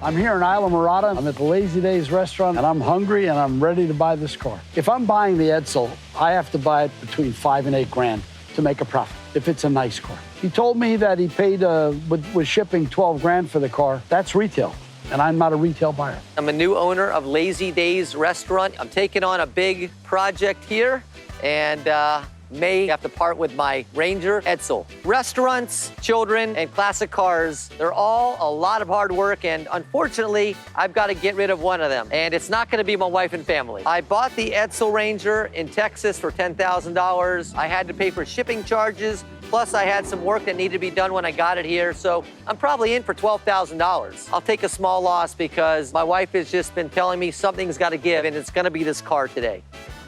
I'm here in Islamorada. I'm at the Lazy Days restaurant, and I'm hungry, and I'm ready to buy this car. If I'm buying the Edsel, I have to buy it between $5 and $8 grand to make a profit, if it's a nice car. He told me that he paid, with shipping, 12 grand for the car. That's retail, and I'm not a retail buyer. I'm a new owner of Lazy Days restaurant. I'm taking on a big project here, and may have to part with my Ranger Edsel. Restaurants, children, and classic cars, they're all a lot of hard work, and unfortunately, I've got to get rid of one of them, and it's not going to be my wife and family. I bought the Edsel Ranger in Texas for $10,000. I had to pay for shipping charges, plus I had some work that needed to be done when I got it here, so I'm probably in for $12,000. I'll take a small loss because my wife has just been telling me something's got to give, and it's going to be this car today.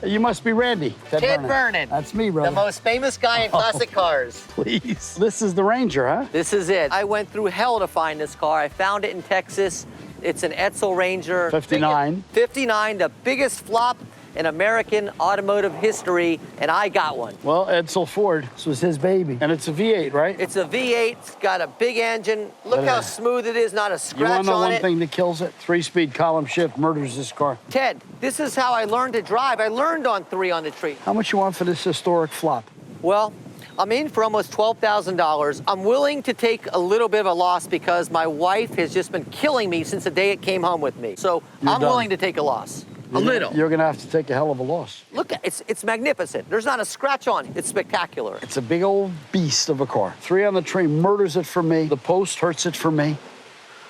You must be Randy. Ted Vernon. That's me, brother. The most famous guy in classic cars. Please. This is the Ranger, huh? This is it. I went through hell to find this car. I found it in Texas. It's an Edsel Ranger. 59. 59, the biggest flop in American automotive history, and I got one. Well, Edsel Ford, this was his baby. And it's a V8, right? It's a V8, it's got a big engine. Look how smooth it is, not a scratch on it. You want to know one thing that kills it? 3-speed column shift murders this car. Ted, this is how I learned to drive. I learned on 3 on the tree. How much you want for this historic flop? Well, I'm in for almost $12,000. I'm willing to take a little bit of a loss because my wife has just been killing me since the day it came home with me. So I'm willing to take a loss. A little. You're gonna have to take a hell of a loss. Look, it's magnificent. There's not a scratch on it. It's spectacular. It's a big old beast of a car. 3 on the tree murders it for me. The post hurts it for me.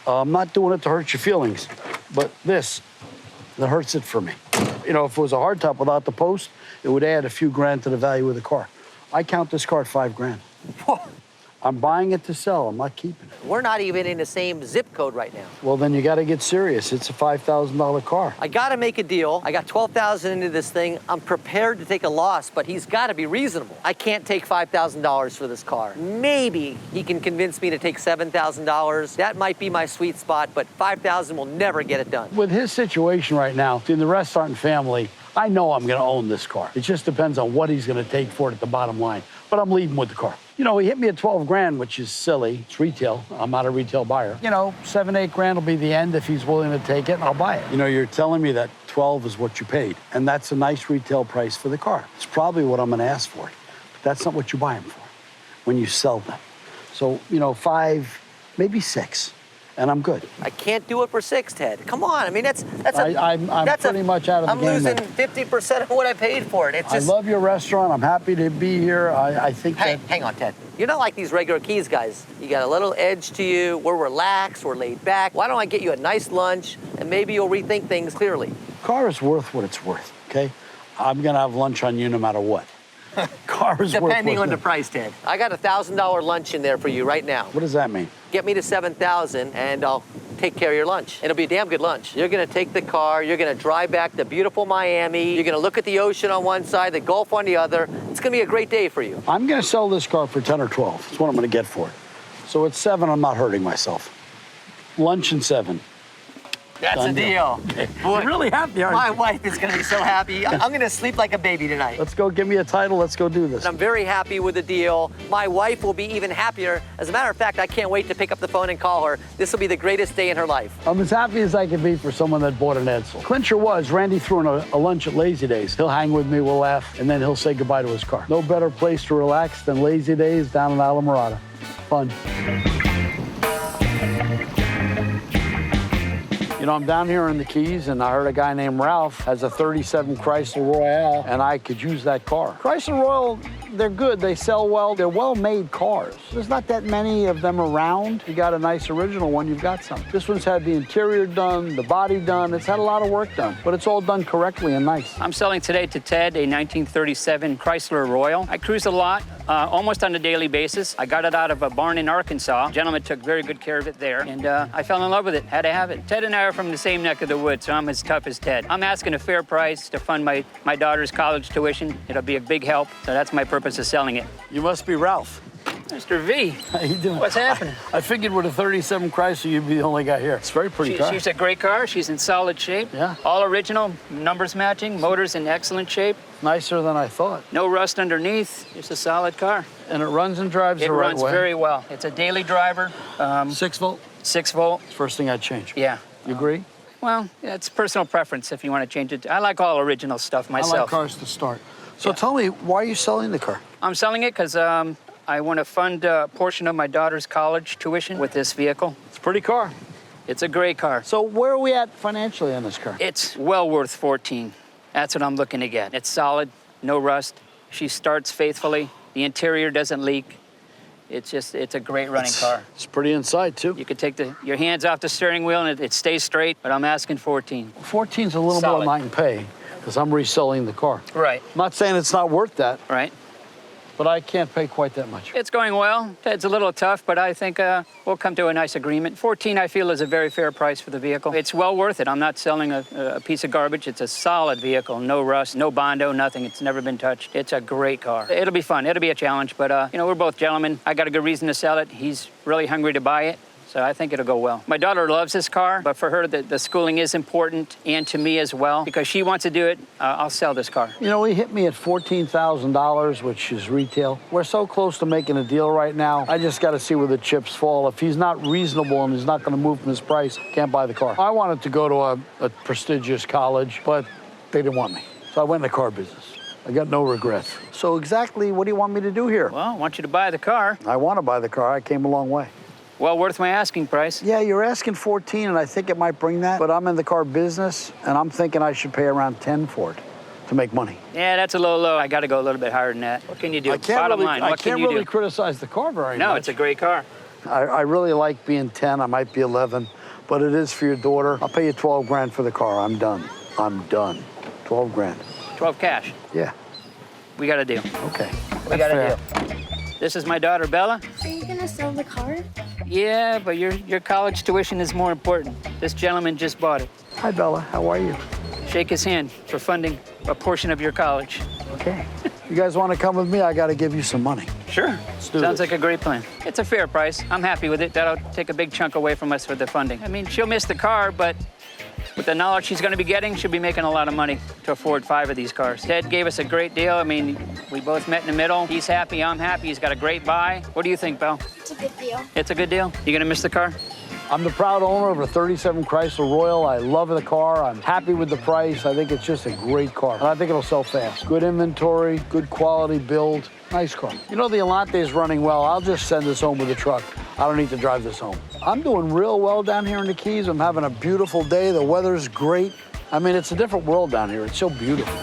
I'm not doing it to hurt your feelings, but that hurts it for me. You know, if it was a hardtop without the post, it would add a few grand to the value of the car. I count this car at $5 grand. I'm buying it to sell. I'm not keeping it. We're not even in the same zip code right now. Well, then you got to get serious. It's a $5,000 car. I got to make a deal. I got $12,000 into this thing. I'm prepared to take a loss, but he's got to be reasonable. I can't take $5,000 for this car. Maybe he can convince me to take $7,000. That might be my sweet spot, but $5,000 will never get it done. With his situation right now, in the restaurant and family, I know I'm going to own this car. It just depends on what he's going to take for it at the bottom line. But I'm leaving with the car. You know, he hit me at 12 grand, which is silly. It's retail. I'm not a retail buyer. You know, 7, 8 grand will be the end if he's willing to take it, and I'll buy it. You know, you're telling me that 12 is what you paid, and that's a nice retail price for the car. It's probably what I'm going to ask for it. But that's not what you buy them for when you sell them. So, you know, 5, maybe 6. And I'm good. I can't do it for 6, Ted. Come on. I mean, I'm pretty much out of the game. I'm losing 50% of what I paid for it. It's just... I love your restaurant. I'm happy to be here. I think hang on, Ted. You're not like these regular Keys guys. You got a little edge to you. We're relaxed. We're laid back. Why don't I get you a nice lunch, and maybe you'll rethink things clearly. Car is worth what it's worth, okay? I'm going to have lunch on you no matter what. Car is Depending on the price, Ted. I got a $1,000 lunch in there for you right now. What does that mean? Get me to $7,000 and I'll take care of your lunch. It'll be a damn good lunch. You're gonna take the car, you're gonna drive back to beautiful Miami, you're gonna look at the ocean on one side, the Gulf on the other. It's gonna be a great day for you. I'm gonna sell this car for 10 or 12. That's what I'm gonna get for it. So at 7, I'm not hurting myself. Lunch and 7. That's a deal. Okay. Boy, I'm really happy, aren't you? my wife is gonna be so happy. I'm gonna sleep like a baby tonight. Let's go, give me a title, let's go do this. And I'm very happy with the deal. My wife will be even happier. As a matter of fact, I can't wait to pick up the phone and call her. This will be the greatest day in her life. I'm as happy as I can be for someone that bought an Edsel. Clincher was, Randy threw in a lunch at Lazy Days. He'll hang with me, we'll laugh, and then he'll say goodbye to his car. No better place to relax than Lazy Days down in Islamorada. Fun. You know, I'm down here in the Keys, and I heard a guy named Ralph has a 37 Chrysler Royal, and I could use that car. Chrysler Royal, they're good. They sell well. They're well-made cars. There's not that many of them around. You got a nice original one, you've got some. This one's had the interior done, the body done. It's had a lot of work done, but it's all done correctly and nice. I'm selling today to Ted a 1937 Chrysler Royal. I cruise a lot, almost on a daily basis. I got it out of a barn in Arkansas. A gentleman took very good care of it there, and I fell in love with it, had to have it. Ted and I are from the same neck of the woods, so I'm as tough as Ted. I'm asking a fair price to fund my daughter's college tuition. It'll be a big help, so that's my purpose of selling it. You must be Ralph. Mr. V, How you doing? what's happening? I figured with a 37 Chrysler, you'd be the only guy here. It's a very pretty car. She's a great car. She's in solid shape. Yeah. All original, numbers matching, motors in excellent shape. Nicer than I thought. No rust underneath. It's a solid car. And it runs and drives It the right runs way. very well. It's a daily driver. 6 volt? 6 volt. First thing I'd change. Yeah. You agree? Well, yeah, it's personal preference if you want to change it. I like all original stuff myself. I like cars to start. So tell me, why are you selling the car? I'm selling it because I want to fund a portion of my daughter's college tuition with this vehicle. It's a pretty car. It's a great car. So where are we at financially on this car? It's well worth 14. That's what I'm looking to get. It's solid, no rust. She starts faithfully. The interior doesn't leak. It's a great running car. It's pretty inside, too. You could take your hands off the steering wheel and it stays straight, but I'm asking 14. 14's a little more Solid. than I can pay because I'm reselling the car. Right. I'm not saying it's not worth that, Right. but I can't pay quite that much. It's going well. Ted's a little tough, but I think we'll come to a nice agreement. 14, I feel, is a very fair price for the vehicle. It's well worth it. I'm not selling a piece of garbage. It's a solid vehicle. No rust, no Bondo, nothing. It's never been touched. It's a great car. It'll be fun. It'll be a challenge, but, we're both gentlemen. I got a good reason to sell it. He's really hungry to buy it. So I think it'll go well. My daughter loves this car, but for her, the schooling is important, and to me as well. Because she wants to do it, I'll sell this car. You know, he hit me at $14,000, which is retail. We're so close to making a deal right now. I just got to see where the chips fall. If he's not reasonable and he's not going to move from his price, can't buy the car. I wanted to go to a prestigious college, but they didn't want me. So I went in the car business. I got no regrets. So exactly what do you want me to do here? Well, I want you to buy the car. I want to buy the car. I came a long way. Well worth my asking price. Yeah, you're asking 14, and I think it might bring that, but I'm in the car business, and I'm thinking I should pay around 10 for it to make money. Yeah, that's a little low. I got to go a little bit higher than that. What can you do? Bottom line, what can you do? I can't really criticize the car very much. No, it's a great car. I really like being 10. I might be 11, but it is for your daughter. I'll pay you 12 grand for the car. I'm done. I'm done. 12 grand. 12 cash. Yeah. We got a deal. Okay. We got a deal. This is my daughter, Bella. Are you gonna sell the car? Yeah, but your college tuition is more important. This gentleman just bought it. Hi, Bella. How are you? Shake his hand for funding a portion of your college. Okay. You guys want to come with me? I got to give you some money. Sure. do Sounds this. like a great plan. It's a fair price. I'm happy with it. That'll take a big chunk away from us for the funding. I mean, she'll miss the car, but with the knowledge she's going to be getting, she'll be making a lot of money to afford 5 of these cars. Ted gave us a great deal. I mean, we both met in the middle. He's happy, I'm happy. He's got a great buy. What do you think, Belle? It's a good deal. It's a good deal? You going to miss the car? I'm the proud owner of a 37 Chrysler Royal. I love the car. I'm happy with the price. I think it's just a great car. And I think it'll sell fast. Good inventory, good quality build. Nice car. You know, the Elante is running well. I'll just send this home with a truck. I don't need to drive this home. I'm doing real well down here in the Keys. I'm having a beautiful day. The weather's great. I mean, it's a different world down here. It's so beautiful.